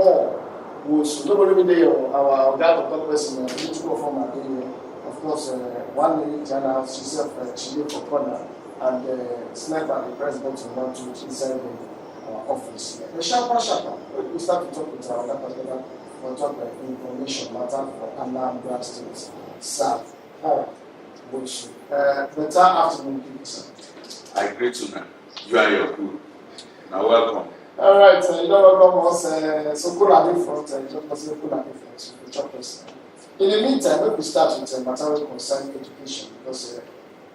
Paul was nobody there, our guy of person, which go from of course, one minute Jana, she said, she did for corner and sniper the president want to inside our office. The sharper, we start to talk with our other for talk information matter for Anambra State, South, Paul, which better afternoon, please. I greet you now. You are your crew. Now welcome. All right, you know welcome us. So cool at front, just possible cool at front. The choppers. In the meantime, let me start with material concern education because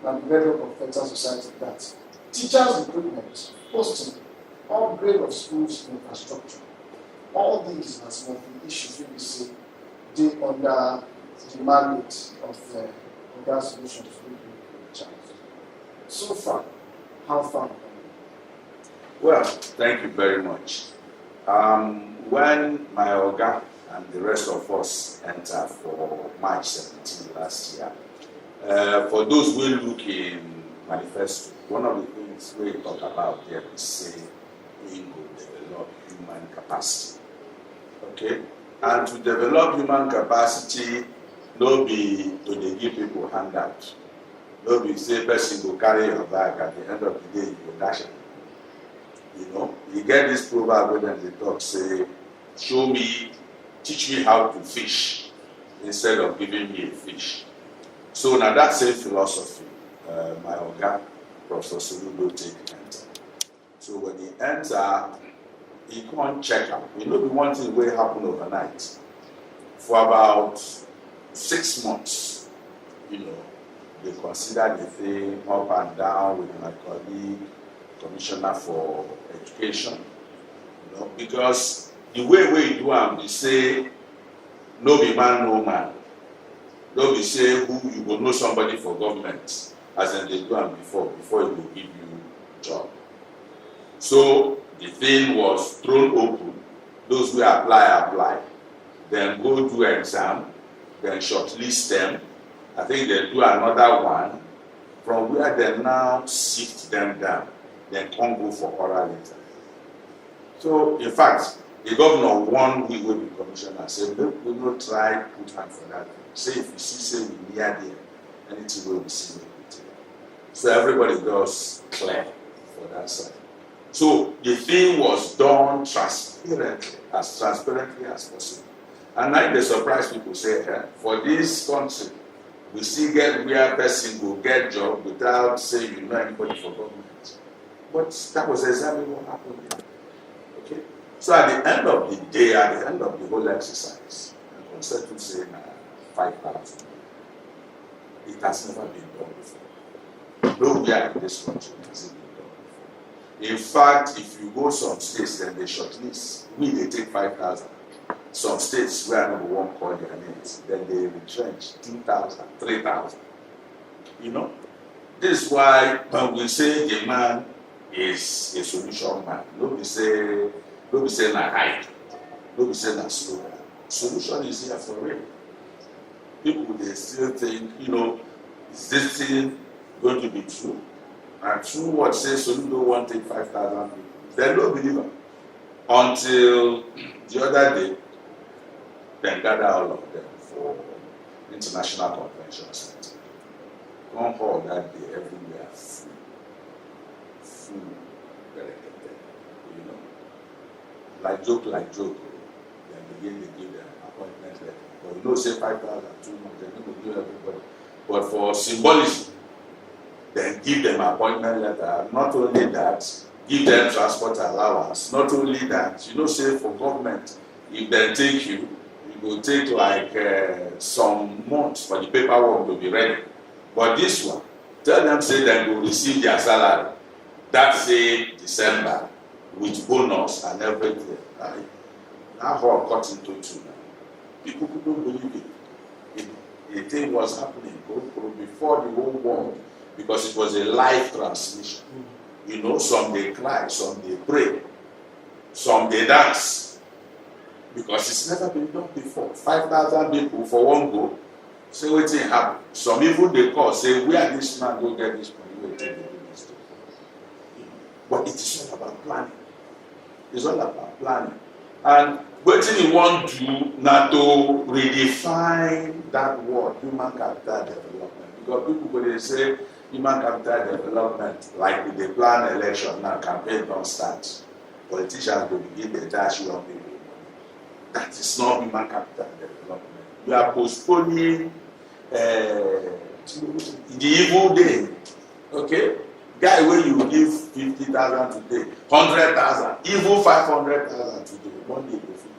I'm very of better society that teachers' recruitment, posting, upgrade of schools infrastructure, all these are some of the issues we see they under the mandate of the solutions to the so far, how far? Well, thank you very much. When my Oga and the rest of us entered for March 17 last year, for those who look in manifesto, one of the things we talk about there is say we will develop human capacity. Okay? And to develop human capacity, no be to dey give people handout. No be say person go carry your bag at the end of the day you go dash it. You know, you get this proverb when they talk, say, show me, teach me how to fish instead of giving me a fish. So now that same philosophy, my Oga, Professor Soludo, take enter. So when he enter, he can't check out. You know the one thing will happen overnight. For about 6 months, you know, they consider the thing up and down with my colleague, Commissioner for Education, you know, because the way we do am, we say, no be man, no man. No be say who you go know somebody for government, as in they do am before he will give you job. So the thing was thrown open. Those who apply, then go do exam, then shortlist them. I think they do another one from where they now sift them down. Then can't go for oral later. So, in fact, the governor one week will be commissioner said, look, we will try put hand for that. Say if you see, say we near there, anything will be seen with it. So everybody does clear for that side. So the thing was done transparently as possible. And now they surprise people say, for this country, we still get where person will get job without saying you know anybody for government. But that was exactly what happened here. Okay? So at the end of the day, at the end of the whole exercise, I'm concept to say 5,000. It has never been done before. Nowhere in this country has it been done before. In fact, if you go some states, then they shortlist. They take 5,000. Some states where number one call their names, then they retrench 2,000, 3,000. You know? This is why when we say the man is a solution man. Nobody say na hype. Nobody say na slogan. Solution is here for real. People they still think, you know, is this thing going to be true? And true what says Soludo won't take 5,000 people. They don't believe it. Until the other day, they gather all of them for international convention center. One hall that day everywhere full, you know, like joke, then begin to give them appointments there. But you know, say 5,000, 200, they will give everybody. But for symbolism, then give them appointment letter. Not only that, give them transport allowance. Not only that, you know, say for government, if they take you, it will take like some months for the paperwork to be ready. But this one, tell them say they will receive their salary that say December with bonus and everything. Right? That whole cut into two now. People couldn't believe it. The thing was happening before the whole world because it was a live transmission. You know, some they cry, some they pray, some they dance. Because it's never been done before. 5,000 people for one go. Say what thing happen. Some even they call, say, where this man go get this money, where take this thing. But it is all about planning. It's all about planning. And Wetin you want to na to redefine that word human capital development, because people go dey say human capital development like we dey plan election now, campaign don start, politicians go begin dey dash young people money. That is not human capital development. You are postponing the evil day. Okay, guy wey you give 50,000 today, 100,000, even 500,000 today, one day go fit.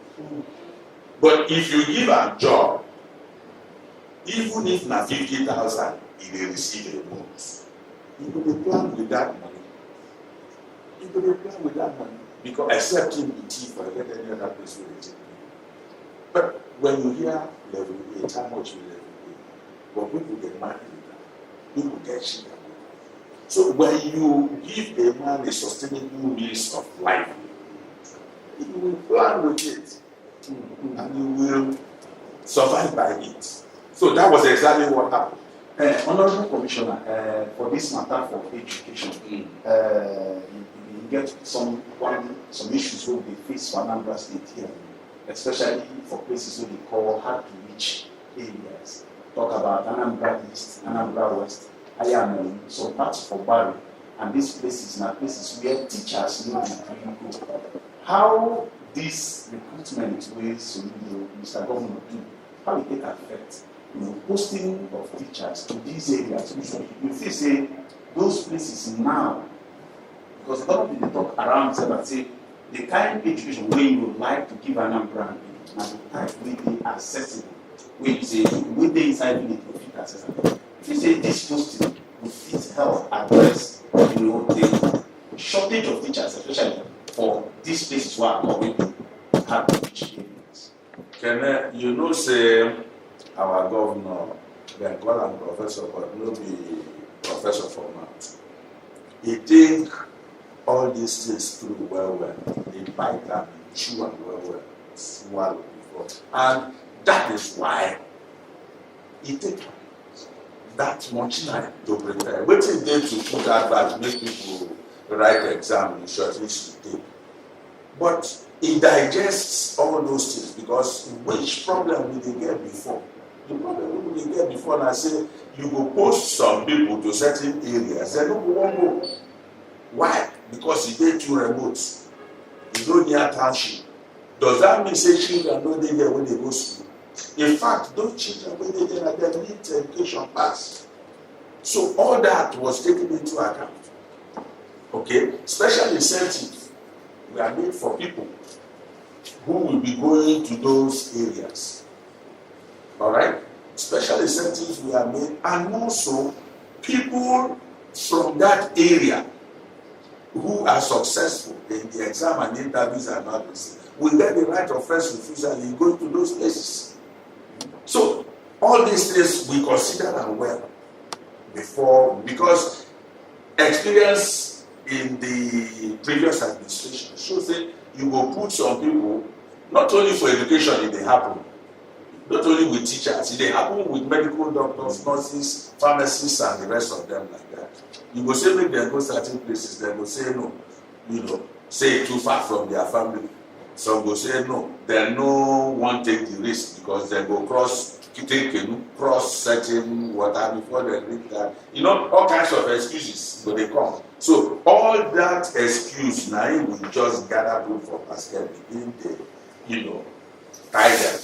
But if you give a job, even if na 50,000, he dey receive a bonus. You go dey plan with that money. You go dey plan with that money, because except him be thief or get any other place where they take money. But when you hear level 8, how much you level 8? But people get married with that. People get cheated. So when you give a man a sustainable means of life, he will plan with it, and he will survive by it. So that was exactly what happened. Honorable Commissioner, for this matter for education, you get some issues where they face for Anambra State here, especially for places where they call hard to reach areas. Talk about Anambra East, Anambra West, Ayam, some parts for Bari, and these places are places where teachers know to go. How this recruitment with Soludo, Mr. Governor, do, how it take effect? Posting of teachers to these areas. You feel say those places now, because a lot of people talk around and say the kind of education where you would like to give Anambra and the type where they are accessible, where you say when they inside village will fit accessible. If you say this posting will fit help address the shortage of teachers, especially for these places where we have to reach areas. Can you know say our governor, they call him professor, but no be professor for math. He think all these things through well. He bite them, chew them well, swallow before. And that is why he take that much time to prepare. Waiting there to put that back, make people write exam in short list to take. But he digests all those things, because which problem did they get before? The problem we get before, I say you go post some people to certain areas, they don't want to go. Why? Because it dey too remote. You don't near township. Does that mean say children don't dey there when they go school? In fact, those children when they there, they need education pass. So all that was taken into account. Okay, special incentives were made for people who will be going to those areas. All right, special incentives were made, and also people from that area who are successful in the exam and interviews and all this will get the right of first refusal in going to those places. So all these things we consider them well before, because experience in the previous administration shows that you will put some people, not only for education it may happen, not only with teachers, it may happen with medical doctors, nurses, pharmacists, and the rest of them like that. You go say make them go certain places, they go say no, say too far from their family. Some go say no, they no want to take the risk because they go cross certain water before they reach that. All kinds of excuses so they come. So all that excuse now we just gather people for basket, begin to, tie them.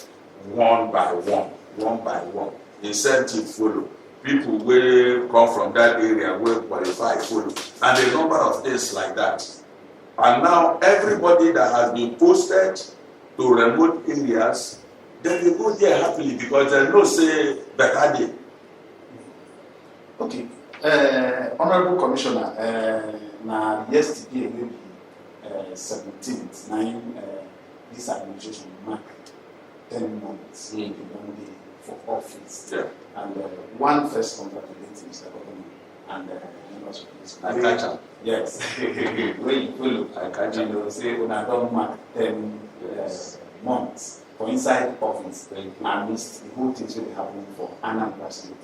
One by one. Incentive follow. People will come from that area will qualify follow. And a number of things like that. And now everybody that has been posted to remote areas, then they go there happily because they know say better day. Okay. Honorable Commissioner, now yesterday will be 17th, 9 this administration marked 10 months in one day for office. Yeah. And one first congratulate Mr. Governor and members of this. I catch him. Yes. When you follow, I catch him. Say when I don't mark 10 months for inside office, and miss the whole things will happen for Anambra State.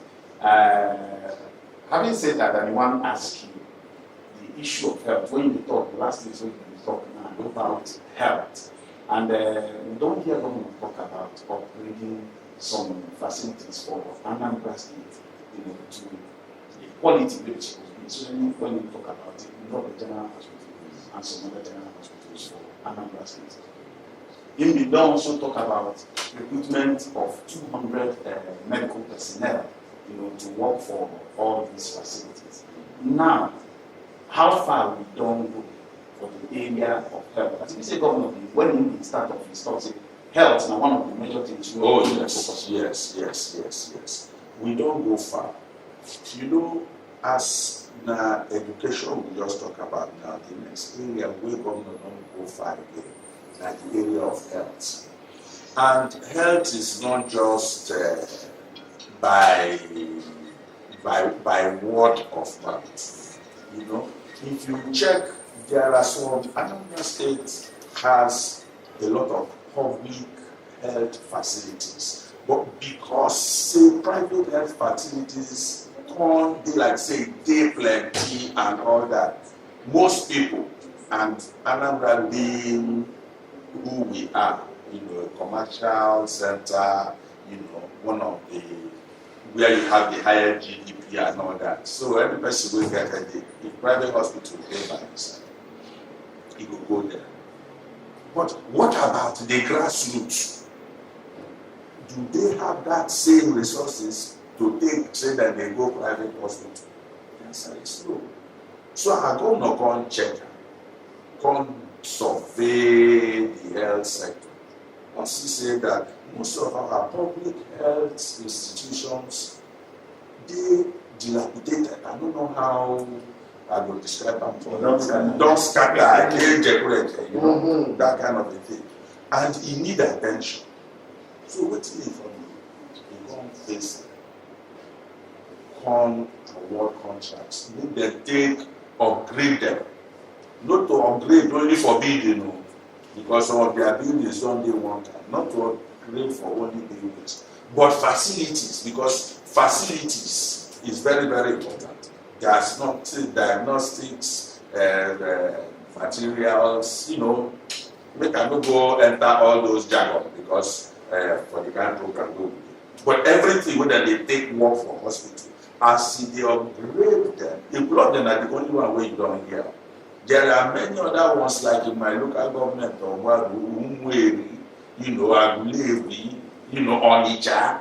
Having said that, I want to ask you the issue of health. When you talk last week, when you talk now about health, And we don't hear government talk about upgrading some facilities for Anambra State, to the quality which is supposed to be. Especially when we talk about it, we know the general hospital and some other general hospitals for Anambra State. We don't also talk about recruitment of 200 medical personnel, to work for all these facilities. Now, how far we don't go for the area of health? As we say, governor, when we start off, we start saying health is one of the major things. Yes. We don't go far. As the education we just talk about now, the next area we governor don't go far again, like the area of health. And health is not just by word of mouth. If you check, there are some. Anambra State has a lot of public health facilities, but because say private health facilities can't be like say they plenty and all that, most people, and Anambra being who we are, a commercial center, one of the where you have the higher GDP and all that. So every person will get a private hospital pay by himself. He will go there. But what about the grassroots? Do they have that same resources to say that they go private hospital? The answer is no. So I go and check, survey the health sector. Once you say that most of our public health institutions, they dilapidated. I don't know how I will describe them. Don't scatter, they decorate, that kind of a thing. And it need attention. So what do you need from you? You can't face award contracts. Make them take, upgrade them. Not to upgrade, only forbid, because some of their buildings don't do one time. Not to upgrade for only buildings, but facilities, because facilities is very, very important. There's not diagnostics, materials, make I not go enter all those jargon because for the kind program go. But everything that they take work for hospital, as they upgrade them, employ them are the only one way you don't hear. There are many other ones like in my local government or Umweri, Agulevi, Onitsha.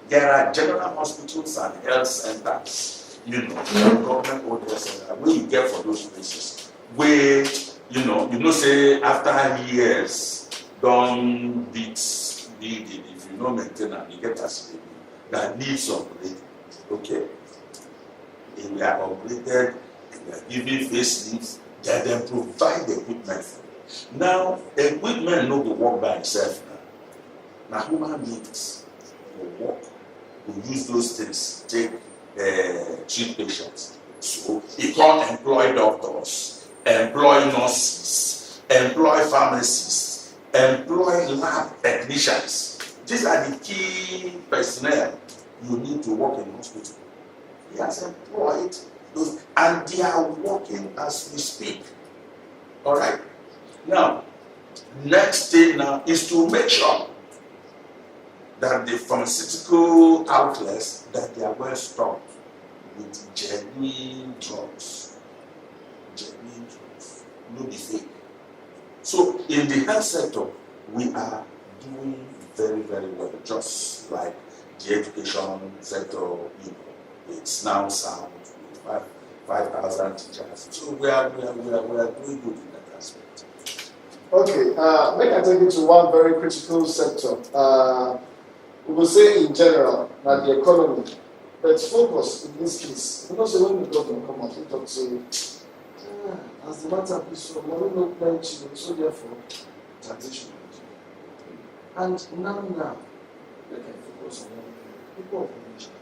There are general hospitals and health centers, government owned centers where you get for those places. Where, say after years, don't beat building, if you maintain and you get a that needs upgrading. Okay? If we are upgraded, giving facelifts, then provide the equipment for it. Now, equipment no go work by itself now. Now, human beings will work, will use those things, take treat patients. So, you can't employ doctors, employ nurses, employ pharmacists, employ lab technicians. These are the key personnel you need to work in hospital. He has employed those, and they are working as we speak. All right. Now, next thing now is to make sure that the pharmaceutical outlets that they are well stocked with genuine drugs, no be fake. So in the health sector, we are doing very, very well. Just like the education sector, it's now sound. 5,000 teachers. So we are doing good in that aspect. Okay, make I take you to one very critical sector. We will say in general that the economy, but focus in this case. So when the government come out, we talk to as the matter is so money no plenty, so therefore taxation. And now, they can focus on people of the nation.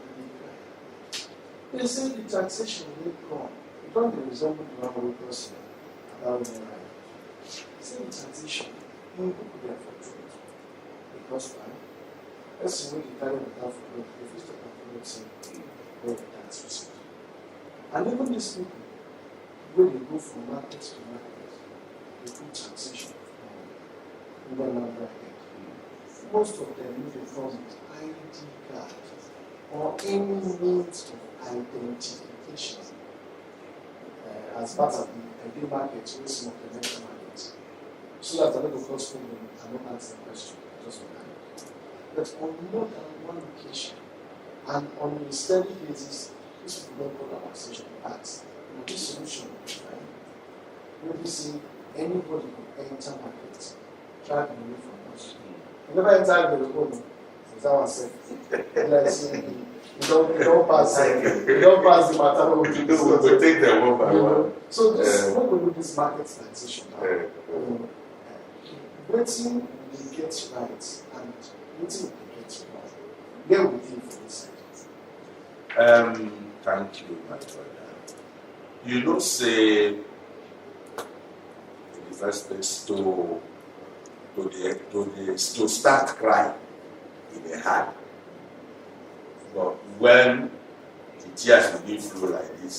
They say the taxation will come. You don't resemble the normal person about their right. They say the taxation will put there for truth. Because why? Let's say the carry without for God, if you start calculating saying, where the tax receipt. And even these people, when they go from market to market, they put taxation. in the Anambra area. Most of them need a form of ID card or any means of identification as part of the every market, or some of the next market. So that I don't cause problem, I don't answer the question. Just but on more than one occasion and on a steady basis, this people don't call our session ask. This solution will be fine. Maybe see anybody could enter market, try to move from us. You never enter the home, as I was saying. You don't pass the matter. We take them one by one. So this when we do this market transition now, waiting we get right and waiting we get wrong. Where we think for this side? Thank you, my brother. You know, say in the first place to start crying in the heart. But when the tears begin flow like this,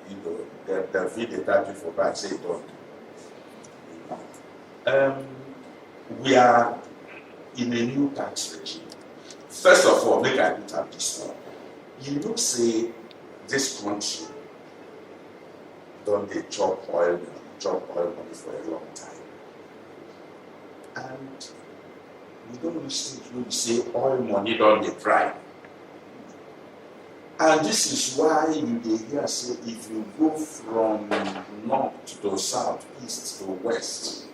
you know, the feed the tap for back say don't. We are in a new tax regime. First of all, make I put up this one. You know, say this country don't they chop oil money for a long time. And we don't say oil money don't they dry. And this is why you hear say if you go from north to south, east to west,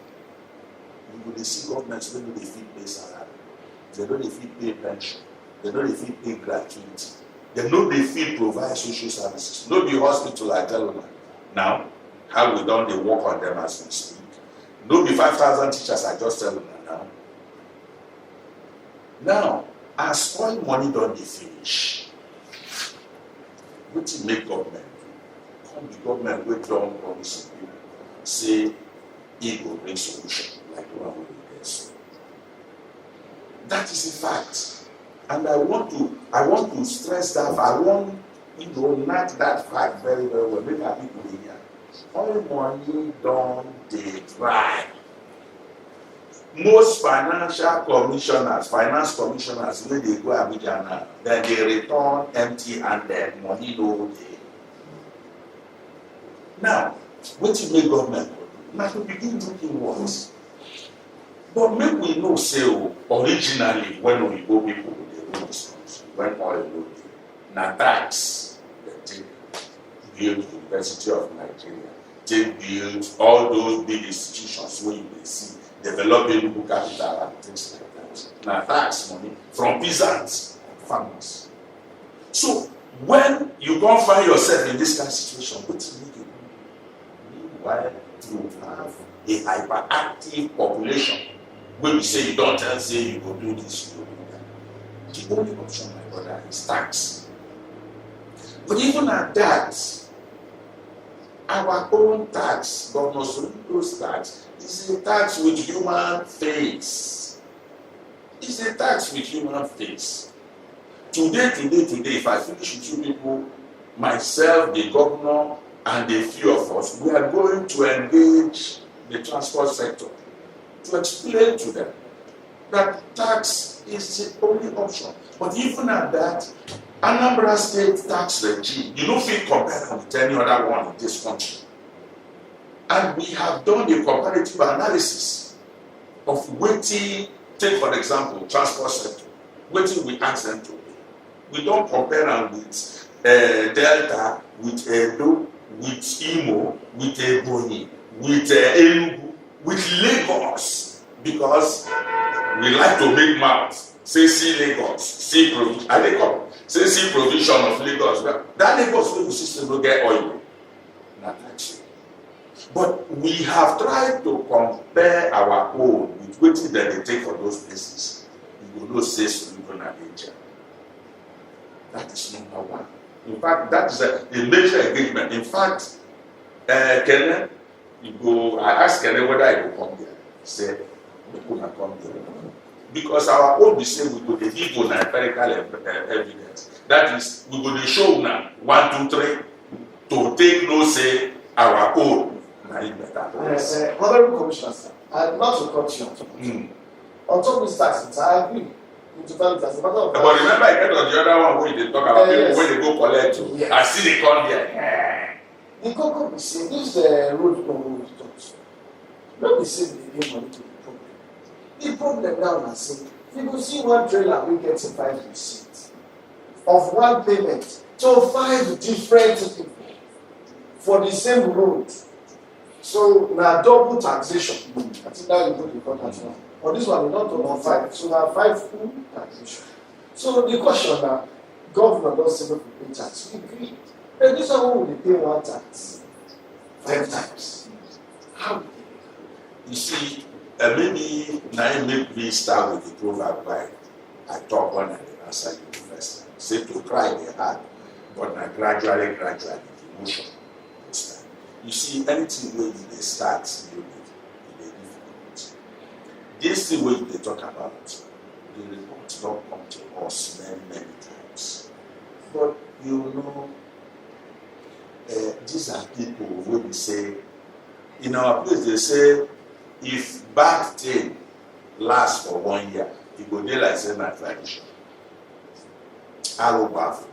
you will see governments when they fit pay salary, they don't fit pay pension, they don't fit pay gratuity, they know they fit provide social services. No be hospital I tell you now, how we don't they work on them as we speak. No be 5,000 teachers I just tell you now. Now, as oil money don't they finish, what make government do? Come the government wey don promise you say e go bring solution like the one wey dey there so. That is a fact, and I want to stress that. I want knack that fact very very well. Make our people dey hear. Oil money don dey dry. Most finance commissioners wey dey go Abuja now, then they return empty-handed, money no dey. Now, wetin make government go do? Na to begin looking what? But make we know say originally when Oyibo people dey rule this country, when oil no dey, na tax dem take build the University of Nigeria, take build all those big institutions wey you dey see. Developing local capital and things like that. Now tax money from peasants and farmers. So when you don't find yourself in this kind of situation, what do you do? Meanwhile, you have a hyperactive population. When you say you don't tell, say you go do this, you go do that. The only option, my brother, is tax. But even at that, our own tax, Governor Soludo's tax, is a tax with human face. It's a tax with human face. Today, if I finish with you people, myself, the governor, and a few of us, we are going to engage the transport sector to explain to them that tax is the only option. But even at that, Anambra State tax regime, you don't feel compared with any other one in this country. And we have done a comparative analysis of waiting, take for example, transport sector, waiting we ask them to pay. We don't compare them with Delta, with Edo, with Imo, with Ebonyi, with Enugu, with Lagos, because we like to make mouths. Say see Lagos, see provision. I think say see provision of Lagos. That Lagos will system will get oil. Not actually. But we have tried to compare our own with what that they take for those places. You will not say Soludo and Nature. That is number one. In fact, that is a major engagement. In fact, Kenneth, I asked Kenneth whether I will come here. He said, we could not come here. Because our own, we say we could give you empirical evidence. That is, we will show now 1, 2, 3 to take no say our own. Honorable Commissioner, sir, And not to cut you on top of this tax, I agree. As a matter of fact, but remember, I get on the other one when they talk about people yes. when they go collect to. Yes. I see they come there. The Coco be saying this road no road talks. Don't be saying they give money to the problem. The problem now is saying people see one trailer we get 5 receipts of one payment to 5 different people for the same road. So now double taxation. I think now you put the contract now. But this one we don't talk about 5. So now 5 full taxation. So the question now, governor doesn't pay tax. We agree. And this one will pay one tax 5 times. How? You see, maybe now make me start with the proverb like I talk when I answer you the first time. Say to cry they hard, but now gradually, the emotion will start. You see, anything where they start, you may difficult. This thing where they talk about, the reports don't come to us many times. But you know, these are people who we say, in our place they say, if bad thing lasts for 1 year, it go dey like say na tradition. Alobaf,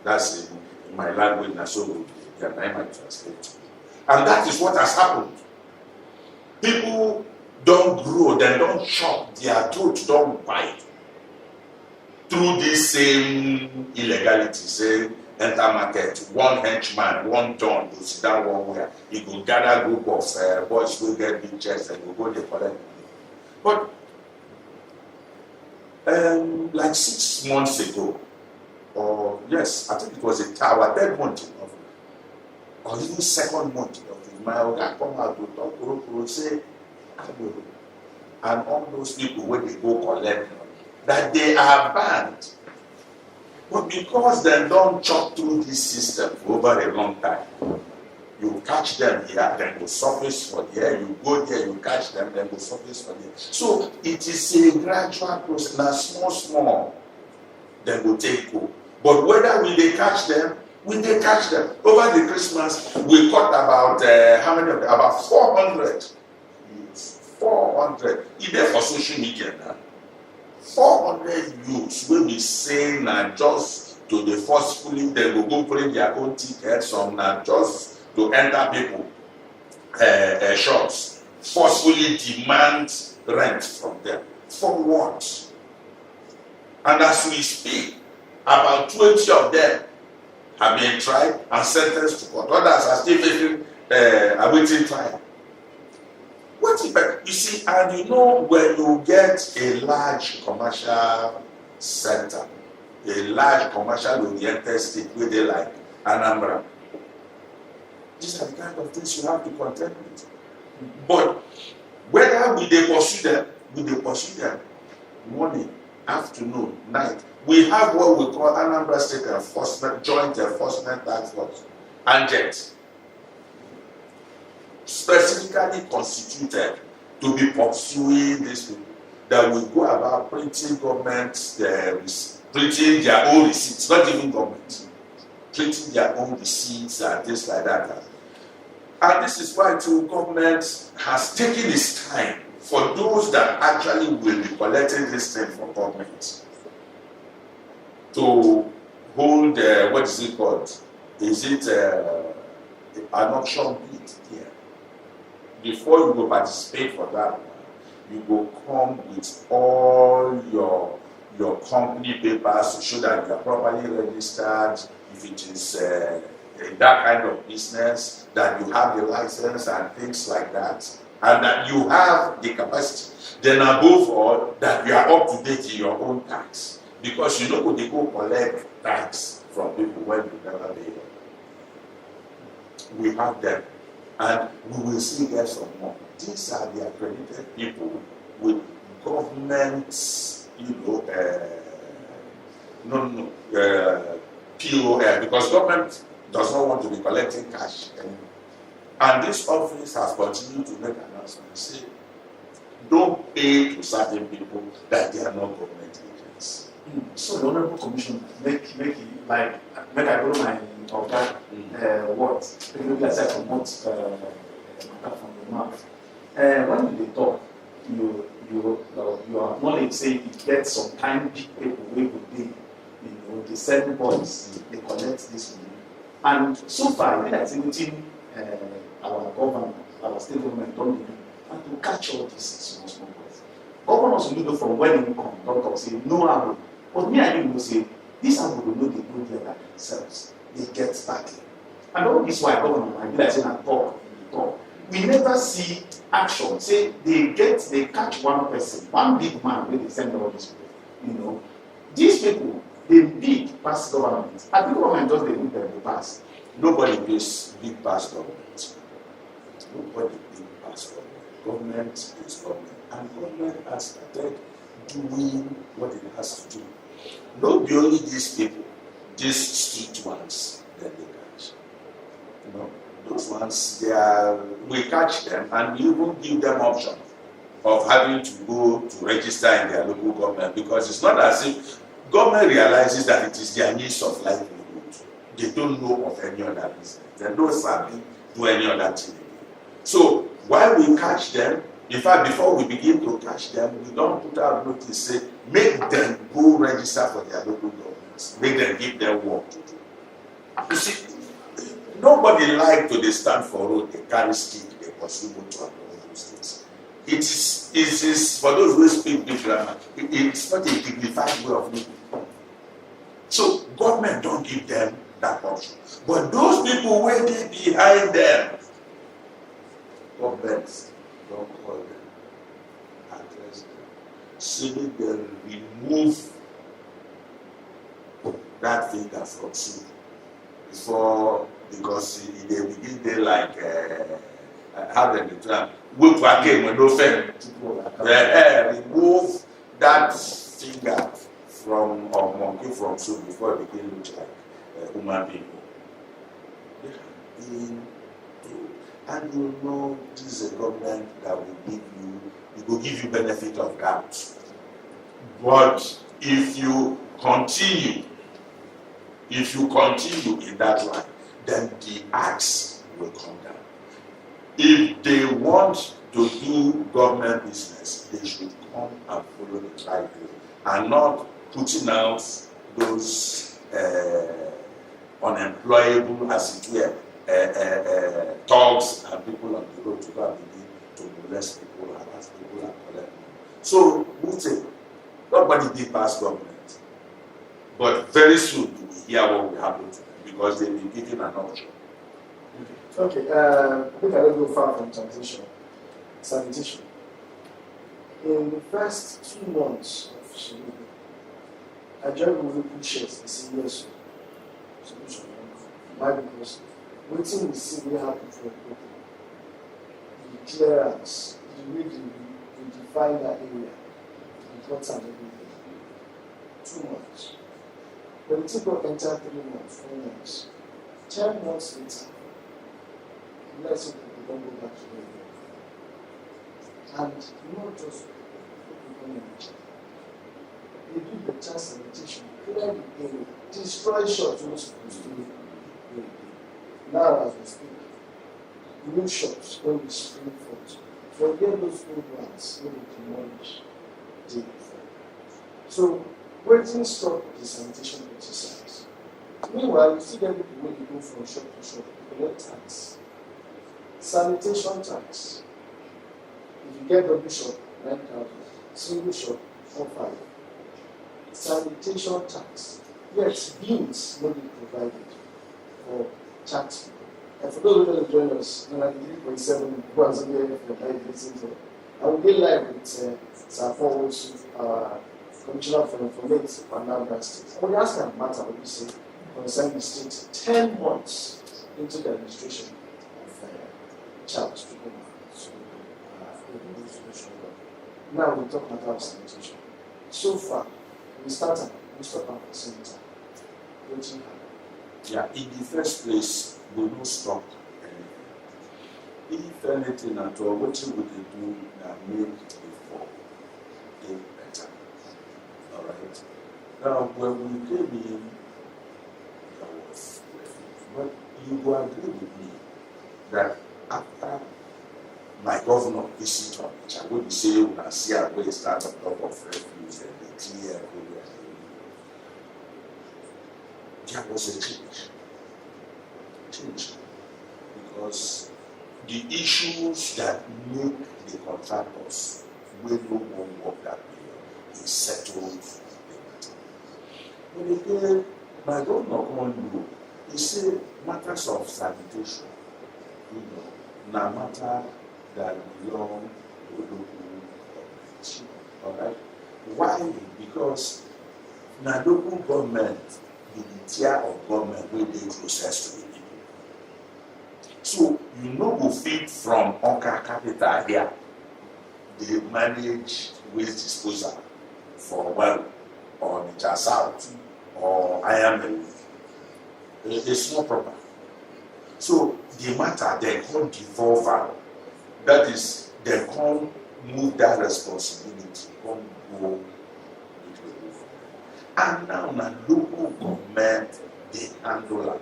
that's in my language, na so they are not translate. And that is what has happened. People don't grow, they don't chop, their throat don't bite through this same illegality. Say enter market, one henchman, one don go sit down one where he go gather group of boys who get big chest and go dey collect money. But like 6 months ago, or yes, I think it was our 3rd month of, or even 2nd month of my organ come out to talk to say, and all those people when they go collect that they are banned. But because they don't chop through this system for over a long time, you catch them here, then go surface for there, you go there, you catch them, then go surface for there. So it is a gradual process. Now small, then go take go. But whether we they catch them, we they catch them. Over the Christmas, we caught about how many of them? About 400. Yes, 400. It's there for social media now. 400 youths will be saying that just to the forcefully, they will go bring their own tickets, some now just to enter people shops, forcefully demand rent from them. For what? And as we speak, about 20 of them have been tried and sentenced to court. Others are still awaiting trial. What if, you see, and you know, when you get a large commercial center, a large commercial oriented state where they like Anambra, these are the kind of things you have to contend with. But whether we they pursue them morning, afternoon, night. We have what we call Anambra State Enforcement, Joint Enforcement Task Force, ANJET, specifically constituted to be pursuing these people that will go about printing printing their own receipts, not even government, printing their own receipts and things like that. And this is why the government has taken its time for those that actually will be collecting this thing from government to hold, what is it called? Is it an auction bid here? Before you go participate for that, you go come with all your company papers to show that you are properly registered, if it is that kind of business, that you have the license and things like that, and that you have the capacity. Then above all, that you are up to date in your own tax. Because you know they go collect tax from people when you never pay them. We have them, and we will still get some more. These are the accredited people with government, POL, because government does not want to be collecting cash anymore. And this office has continued to make announcements. Say, don't pay to certain people that they are not government agents. So the Honorable Commissioner, make I borrow my what? Maybe aside from what from your mouth. When they talk, you acknowledge, say, it gets some kind people who would be, the same boys, they collect this money. And so far, we are exhibiting our government, our state government, don't do, and to catch all these small boys. Governor Soludo from when he come, don't say, no abo. But me and you will say, these abo will know they go there by themselves. They get backing. And all this why government might be like saying, talk. We never see action. Say they catch one person, one big man when they send all these people. These people, they big pass government. And the government just they look them, they pass. Nobody is big pass government. Nobody big pass government. Government is government. And government has started doing what it has to do. Not only these people, these street ones that they catch. Those ones, we catch them and we even give them option of having to go to register in their local government, because it's not as if government realizes that it is their means of livelihood. They don't know of any other business. They don't sabi do any other thing. So while we catch them, in fact, before we begin to catch them, we don't put out notice, say, make them go register for their local governments. Make them give them work to do. You see, nobody like to stand for road, they carry stick, they pursue motor and all those things. It is for those who speak big grammar, it's not a dignified way of living. So government don't give them that option. But those people waiting behind them, government don't call them, address them, so they remove that finger from you before, because they begin they like how they term whip again when no fair. Remove that finger from or monkey from so before it begin look like human people. They have been told, and this is a government that will give you benefit of doubt. But if you continue in that line, then the axe will come down. If they want to do government business, they should come and follow the right way and not putting out those unemployable, as it were, thugs and people on the road to go and begin to molest people, harass people, and collect money. So, we'll say, nobody did pass government. But very soon we will hear what will happen to them, because they've been given an option. Okay, I think I don't go far from sanitation. In the first 2 months of Soludo, I joined with the shares the senior solution. Why? Because waiting we see we happen for people. The clearance, the way they define that area, the plots and everything. 2 months. When the people enter 3 months, 4 months, 10 months later, let's say people don't go back to where they were. And not just people in the chat. They do the chance sanitation, clear the area, destroy shops not supposed to be. Now as we speak, new shops when we spring forth, forget those old ones when we demolish day before. So waiting stop the sanitation exercise. Meanwhile, you see them people when you go from shop to shop, you collect tax. Sanitation tax. If you get double shop, 9,000. Single shop, 4,500. Sanitation tax. Yes, bills will be provided for tax people. And for those who don't join us, 93.7 was on the I will be live with Sir Forwards, Commissioner for Information for Anambra State. I will ask them matter what you say concerning the state 10 months into the administration of Charles people. Now we talk about sanitation. So far, we started most of our center. Yeah, in the first place, we don't stop anything. If anything at all, what would they do that made before they better? All right. Now, when we came in, there was, but you will agree with me that after my governor visit on which I will say when I see a way start on top of refuse and the clear everywhere. There was a change because the issues that make the contractors will no one work that way is settled. But again, my governor on he said matters of sanitation, no matter that belong to local government. Alright? Why? Because na local government be the tier of government where they closest to the people. So you know go fit from Onka capital here. They manage waste disposal for well or the South or Iron. It's not proper. So the matter they can't devolve. That is, they can't move that responsibility, can't go. And now the local government they handle it.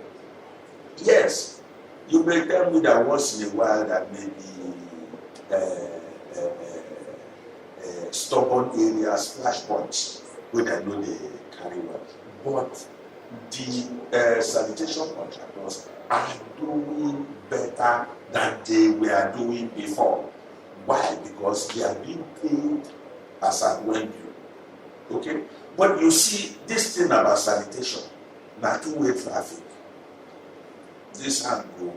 Yes, you may tell me that once in a while that maybe stubborn areas, flashpoints, where they know they carry well. But the sanitation contractors are doing better than they were doing before. Why? Because they are being paid as at when due. Okay? But you see, this thing about sanitation, not two-way traffic. This hand go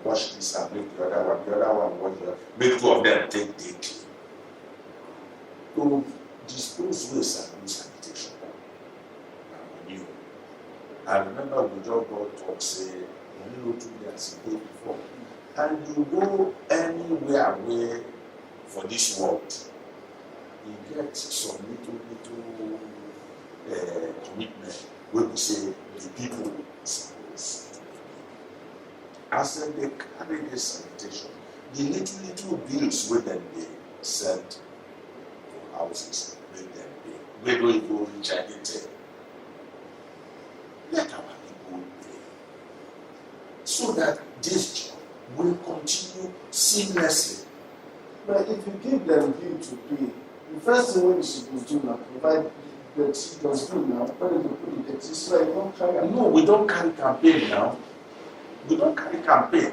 wash this and make the other one wash the other. Make two of them take it. To dispose waste and do sanitation. New. I remember we just got talk say, you know, 2 years ago before. And you go anywhere where for this world, you get some little commitment where we say the people suppose. As they carry this sanitation, the little bills where then they send to houses, make them pay. Where do you go reach it? Let our people pay. So that this job will continue seamlessly. But if you give them bill to pay, the first thing you're supposed to do now, provide the dustbin now, where they put the dirty, so you don't carry. No, we don't carry campaign now. We don't carry campaign.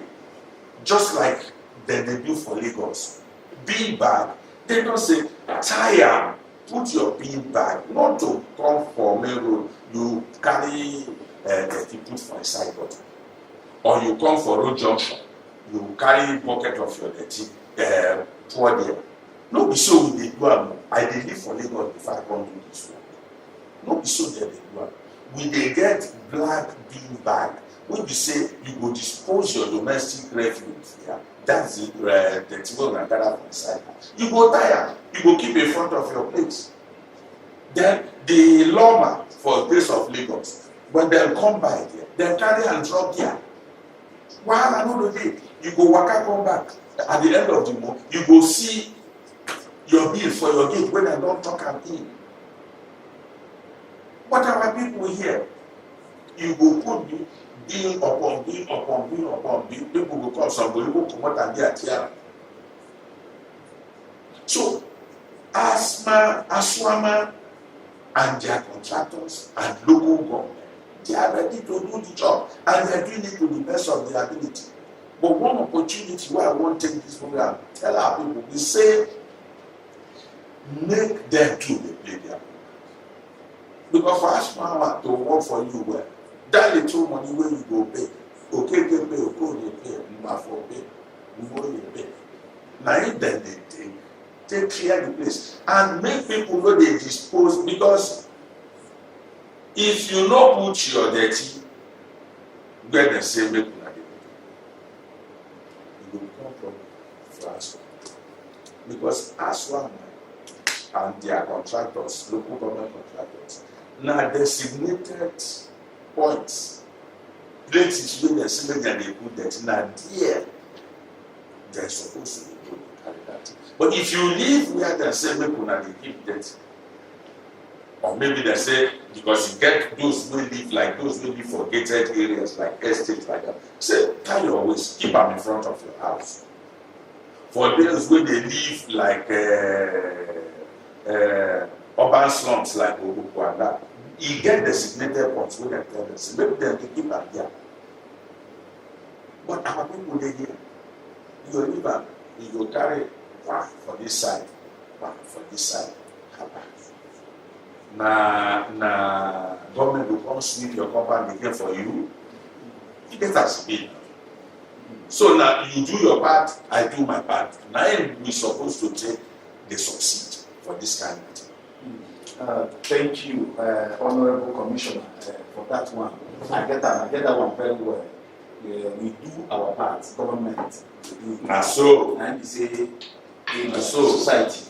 Just like they do for Lagos. Bin bag, they don't say, tire, put your bin bag, not to come for main road, you carry dirty put for a side bottle. Or you come for road junction, you carry bucket of your dirty, pour there. No be so we dey do am. I dey live for Lagos before I come do this work. No be so they dey do am. We dey get black bin bag. When you say you go dispose your domestic refuse, yeah, that's the dirty one and gather from inside. You go tire, you go keep in front of your place. Then the lawman for the place of Lagos, when they come by there, they carry and drop there. While another day, you go waka come back. At the end of the month, you go see your bill for your gate when I don't talk am in. What are people here? You go put bill upon bill upon bill upon bill. People go come, somebody go come out and they are tiara. So, Aswama and their contractors and local government, they are ready to do the job and they are doing it to the best of their ability. But one opportunity where I want to take this program, tell our people, we say, make them do the play their program. Because for Aswama to work for you well, that little money where you go pay, okay, they pay, okay, they pay, for pay, they pay. Now if then they clear the place and make people know they dispose, because if you not put your dirty where they say make una dey put, you go become problem for us. Because Aswama and their contractors, local government contractors, now designated points, places where they say make they put dirty, now there they're supposed to be able to carry that. But if you live where they say make una dey keep dirty, or maybe they say, because you get those who live like those who live for gated areas like estates like that, say carry your waste, keep them in front of your house. For those where they live like urban slums like Ogupu and that, you get designated points where they tell them, so maybe they keep am there. But our people they here, you live am, you go carry one for this side, one for this side. Na government will come sweep your compound again for you. It get as big. So now you do your part, I do my part. Now we supposed to take the succeed for this kind of thing. Thank you, Honorable Commissioner, for that one. I get that one very well. We do our part, government. Now so, and say in the so society.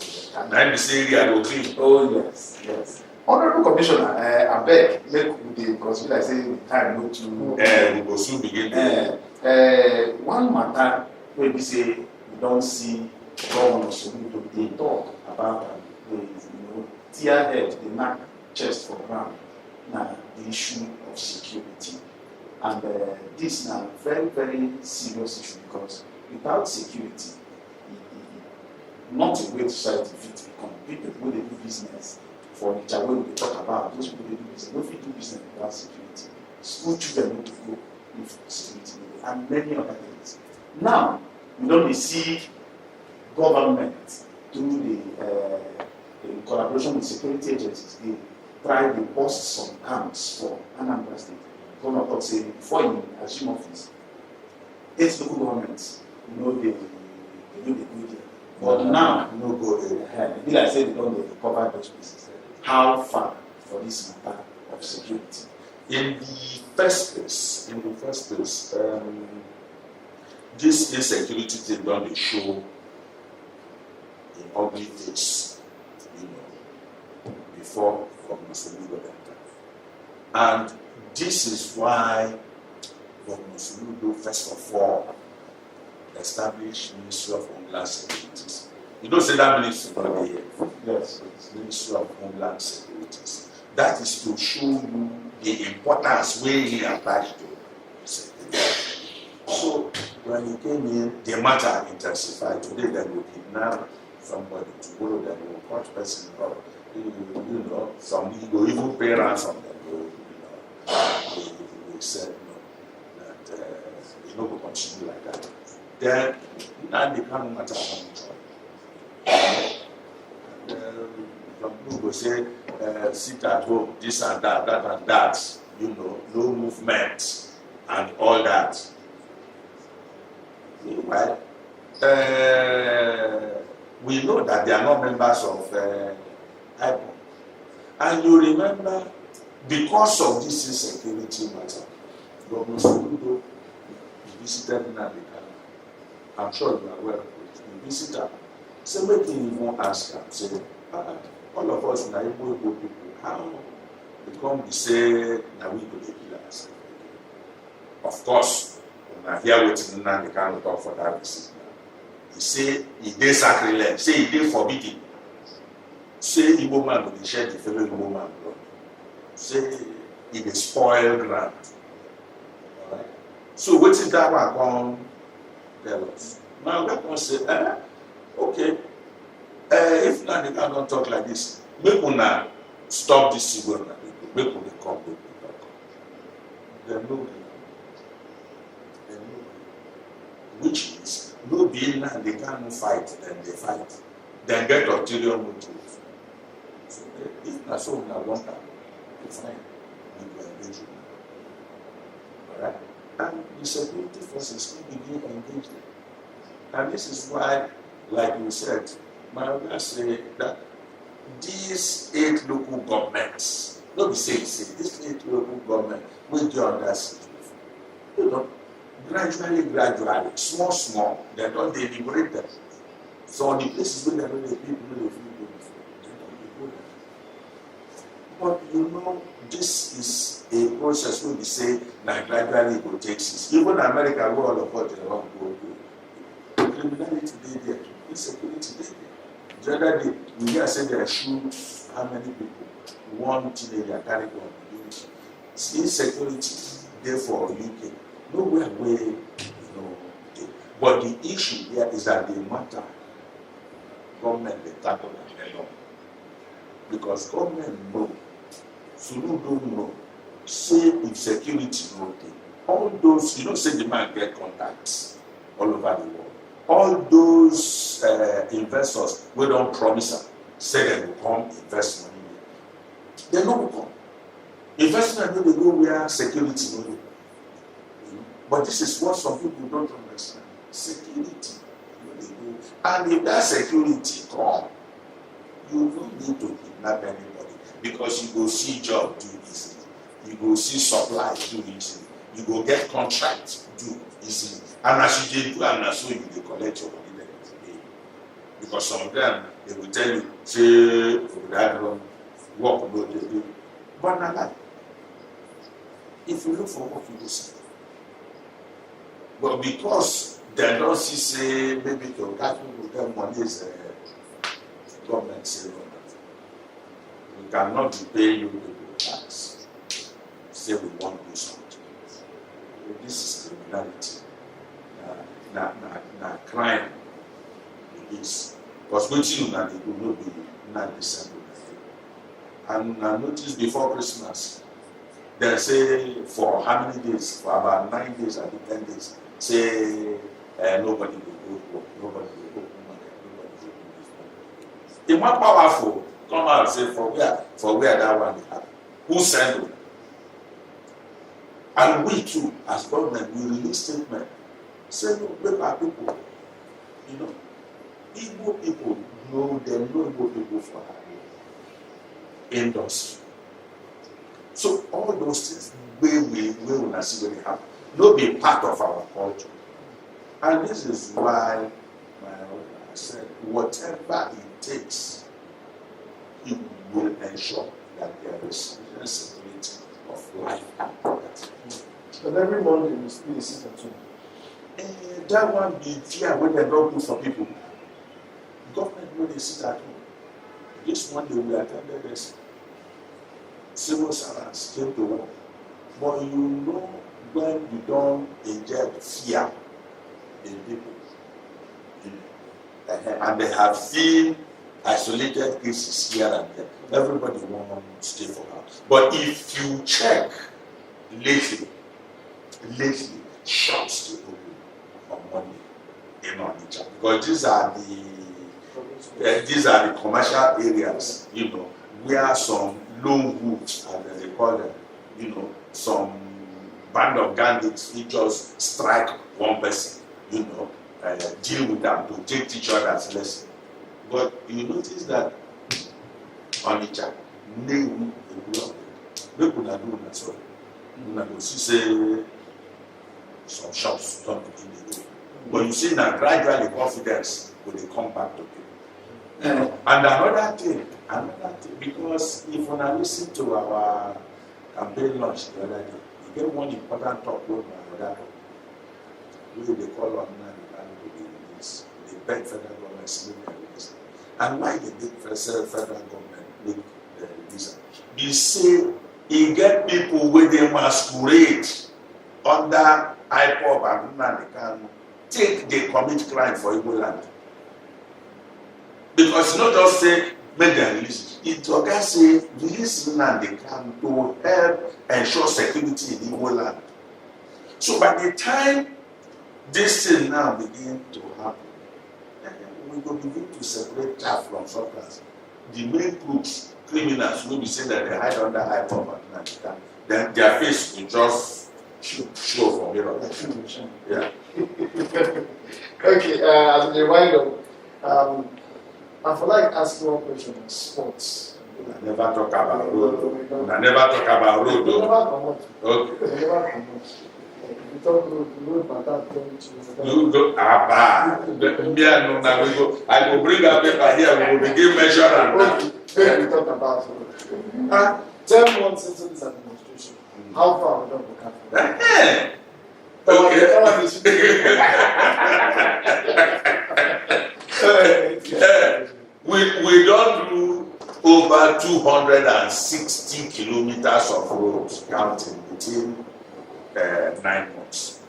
Now say area go clean. Oh yes, yes. Honorable Commissioner, I beg, make the because like say the time no too. We go soon begin. One matter where we say we don't see Governor Soludo, they talk about tear head, they knock chest for ground. Now the issue of security, and this is a very very serious issue because without security, not a great society fit become. People who they do business for the child we talk about, those people they do business, no fit do business without security. School children need to go with security and many other things. Now we don't see government through the in collaboration with security agencies, they try to bust some camps for Anambra State. Governor talk say before you assume office, 8 local governments, they do the good there. But now, no go there. Be like say they don't recover those places. How far for this matter of security? In the first place, this insecurity thing don't show in ugly face, before Governor Soludo entered. And this is why Governor Soludo, first of all, established Ministry of Homeland Security. You don't say that ministry for the year. Yes. It's Ministry of Homeland Security. That is to show you the importance where he attached to security. So when he came in, the matter intensified. Today they will kidnap somebody, tomorrow they will catch person, or some will even pay ransom. They said no, that they don't go continue like that. Then now they can't matter how much. Some people will say, sit at home, this and that, that and that, no movement and all that. Right? We know that they are not members of IPON. And you remember, because of this insecurity matter, Governor Soludo visited Anambra. I'm sure you are aware of it. He visited. So when he even ask him, say, all of us na Igbo people, how we come to say na we go dey kill us? Of course, when I hear wetin Nnamdi Kanu talk for that visit, he say he dey sacrilege, say he dey forbidden, say Igbo man go dey shed the fellow Igbo man blood, say he dey spoil ground. Alright? So wetin that one come tell us? Now that one say, okay. If Nnamdi Kanu don't talk like this, make una stop this Igbo na people, make una come, make una come. Dem no gree. Which is, no be Nnamdi Kanu fight, then they fight. Then get ulterior motive. So if na so una want am, fine, we go engage una. Alright? And the security forces will begin engaged. And this is why, like you said, my brother say that these 8 local governments, not be say, these 8 local governments will do under security. Gradually, small, they don't deliberate them. So the places where they don't people know they But this is a process where we say that gradually it will take 6. Even America, where all of us they want to go. Criminality they there, insecurity they there. The other day, we hear say they shoot how many people? One teenager carrying one. Insecurity, therefore, UK. Nowhere where, But the issue here is that the matter government they tackle that alone. Because government know, Soludo know, say if security no dey, all those, say the man get contacts all over the world. All those investors we don't promise am, say they will come invest money there. They no go come. Investment no dey go where security no dey. But this is what some people don't understand. Security no dey go. And if that security come, you don't need to kidnap anybody because you go see job do easily. You go see supply do easily. You go get contract do easily. And as you dey do and so you dey collect your money the next day. Because some of them they will tell you, say that work no dey do. But na lie. If you look for work, you go see. But because they don't see say maybe to get money is government say no. We cannot be paying you people tax. Say we want to do something. This is criminality. Na crime it is. Because wetin una dey do no be na December. And I noticed before Christmas, they say for how many days? For about 9 days, I think 10 days. Say nobody will go work, nobody will go market, nobody will do this. The more powerful come out and say for where that one happen. Who send them? And we too, as government, we release statement. Say no, make our people, Igbo people know them, no Igbo people for our industry. So all those things we will see when they happen. No be part of our culture. And this is why my husband said, whatever it takes, he will ensure that there is security of life and property. But every Monday we still a sit at home. That one be fear when they don't do for people. Government when they sit at home. This Monday we attended this. Civil servants came to work. But you know when you don't inject fear in people, and they have seen isolated cases here and there, everybody wants to stay for house. But if you check lately, shops to open on Monday in Onitsha, because these are the commercial areas, where some lone wolves, as they call them, some band of bandits who just strike one person, deal with them to take each other's lesson. But you notice that Onitsha, name the blood. They could not do that. So, you see, some shops don't begin to do. But you see now, gradually confidence will come back to people. And another thing, because if when I listen to our campaign launch the other day, you get one important talk with my brother, who they call on release. They beg federal government to make a release. And why they beg federal government make the release? They say you get people where they masquerade under IPOB and they can take they commit crime for Igbo land. Because not just say make them release. It okay say release land they can to help ensure security in Igbo land. So by the time this thing now begin to happen, we will begin to separate chaff from substance. The main crooks, criminals, will be saying that they hide under IPOB and then their face will just show from mirror. Yeah. Okay, as we wind up, I would like to ask you one question on sports. I never talk about road. I never talk about road. Never come out. Okay. Never come out. We talk road matter to You go me and now we go. I will bring a paper here. We will begin measure and okay. We talk about road. 10 months into this administration, how far we don't go? We don't do over 260 kilometers of roads counting between 9 months.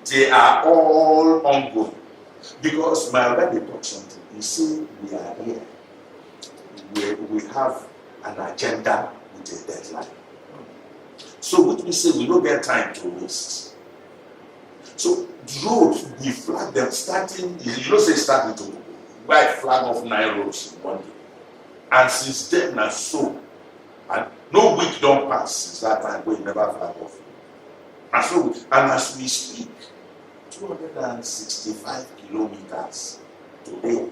They are all ongoing. Because my already talk something. You see, we are here. We have an agenda with a deadline. So what we say, we don't get time to waste. So roads, we flag them starting, you don't say starting to white flag of 9 roads in one day. And since then, na so, and no week don't pass since that time we never flag off. And so, and as we speak, 265 kilometers today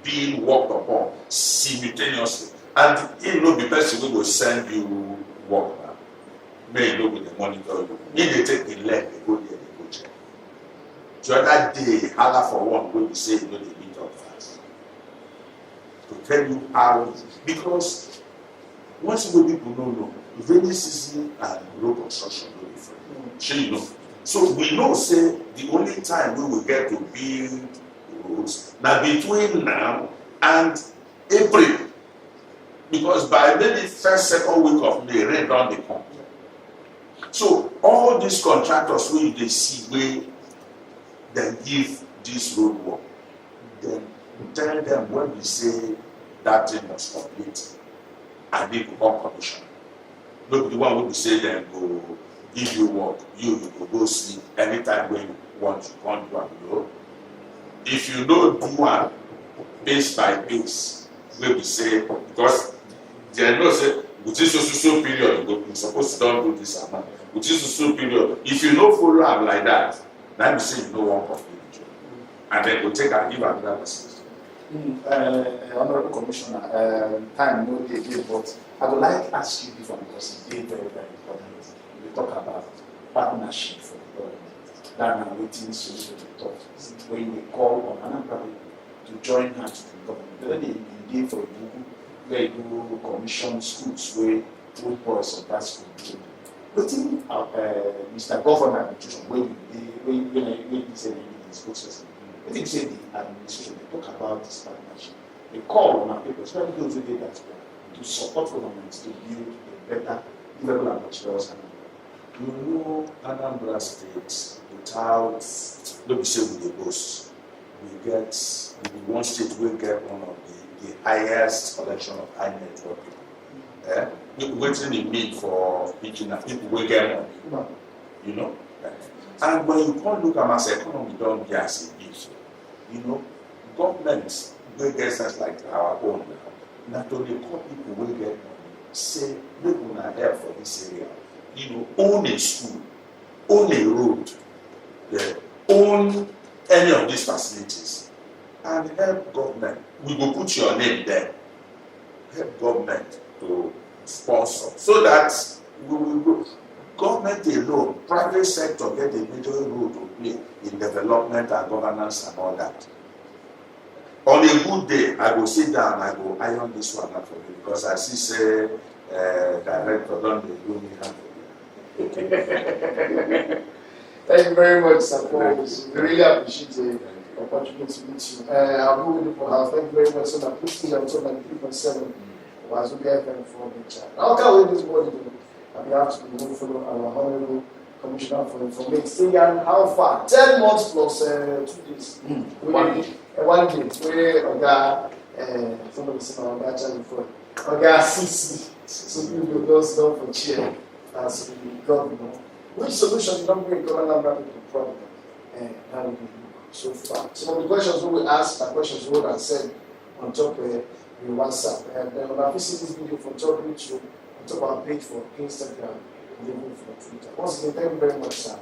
being walked upon simultaneously. And it will be person who will send you work now. May know with the monitor. If they take the leg, they go there, they go check. So that day, harder for one, when we say you know they meet up fast. To tell you how, because once you people don't know, rainy season and road construction are different. Sure you know. So we know say the only time we will get to build roads now between now and April. Because by maybe first, second week of May, rain down the come. So all these contractors wey they see where they give this road work, then tell them when we say that thing was complete and they go on commission. Look, the one wey we say them go give you work, you go sleep anytime when you want to come do am, you know. If you don't do one base by base, wey we say because they know say with this so period you supposed to don't do this amount. With this so period, if you no follow am like that, that means say you no wan complete. And then go take and give another person. Honorable Commissioner, time no dey give, but I would like to ask you this one because it's very, very important. We talk about partnership for the government. That now waiting Soludo to talk. When we call on Anambra to join hands with the government, then they for Google, where you do commission schools where old boys of that school do. But in Mr. Governor, when he said he is processing, I think say the administration they talk about this partnership. They call on our people, especially those who did that to support governments to build a better, livable and prosperous Anambra. You know, Anambra State, without, let me say with the boast, we get, one state will get one of the highest collection of high net worth people. What do they mean for people will get money? You know? And when you can't look at as economy, don't be as a gift. You know, governments will get things like our own now. Not only call people will get money, say, look on our help for this area. You know, own a school, own a road, own any of these facilities, and help government. We will put your name there. Help government to sponsor so that we will go. Government alone, private sector get a major role to play in development and governance and all that. On a good day, I go sit down, I go iron this one up for you because I see say director don't do me hand for you. Thank you very much, sir. We really appreciate the opportunity to meet you. I'll move in the house. Thank you very much. So that please on 3.7 was we get them for the chat. I'll tell you this morning. And we have to follow our Honorable Commissioner for Information. Say how far? 10 months plus 2 days. 1 day. 1 day. Where somebody said Oga Charlie for Oga CC. So people just down for chair as the governor. Which solution you don't bring governor to the problem? How we so far. Some of the questions we asked are questions we have said on top of WhatsApp. And then when I visit this video from top YouTube, on top of our page for Instagram and even for Twitter. Once again, thank you very much, sir.